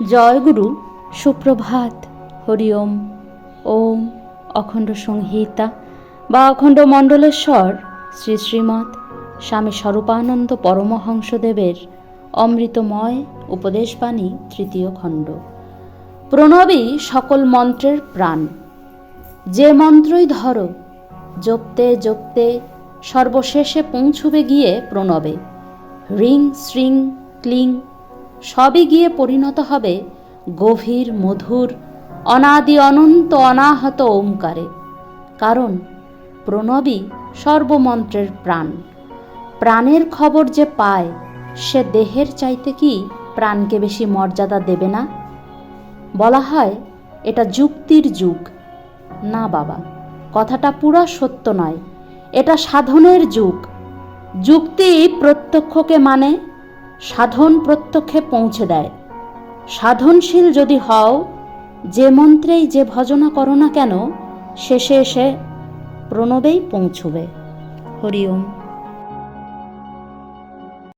জয় গুরু, সুপ্রভাত, হরি ওম। ওম অখণ্ড সংহিতা বা অখণ্ড মণ্ডলেশ্বর শ্রী শ্রীমৎ স্বামী স্বরূপানন্দ পরমহংসদেবের অমৃতময় উপদেশবাণী তৃতীয় খণ্ড। প্রণবই সকল মন্ত্রের প্রাণ। যে মন্ত্রই ধরো, জপতে জপতে সর্বশেষে পৌঁছবে গিয়ে প্রণবে। হ্রিং শ্রিং ক্লিং সবই গিয়ে পরিণত হবে গভীর মধুর অনাদি অনন্ত অনাহত ওঙ্কারে। কারণ প্রণবই সর্বমন্ত্রের প্রাণ। প্রাণের খবর যে পায় সে দেহের চাইতে কি প্রাণকে বেশি মর্যাদা দেবে না? বলা হয় এটা যুক্তির যুগ। না বাবা, কথাটা পুরা সত্য নয়। এটা সাধনের যুগ। যুক্তি প্রত্যক্ষকে মানে, সাধন প্রত্যক্ষে পৌঁছে দেয়। সাধনশীল যদি হও, যে মন্ত্রেই যে ভজনা করো না কেন, শেষে এসে প্রণবেই পৌঁছবে। হরি ওম।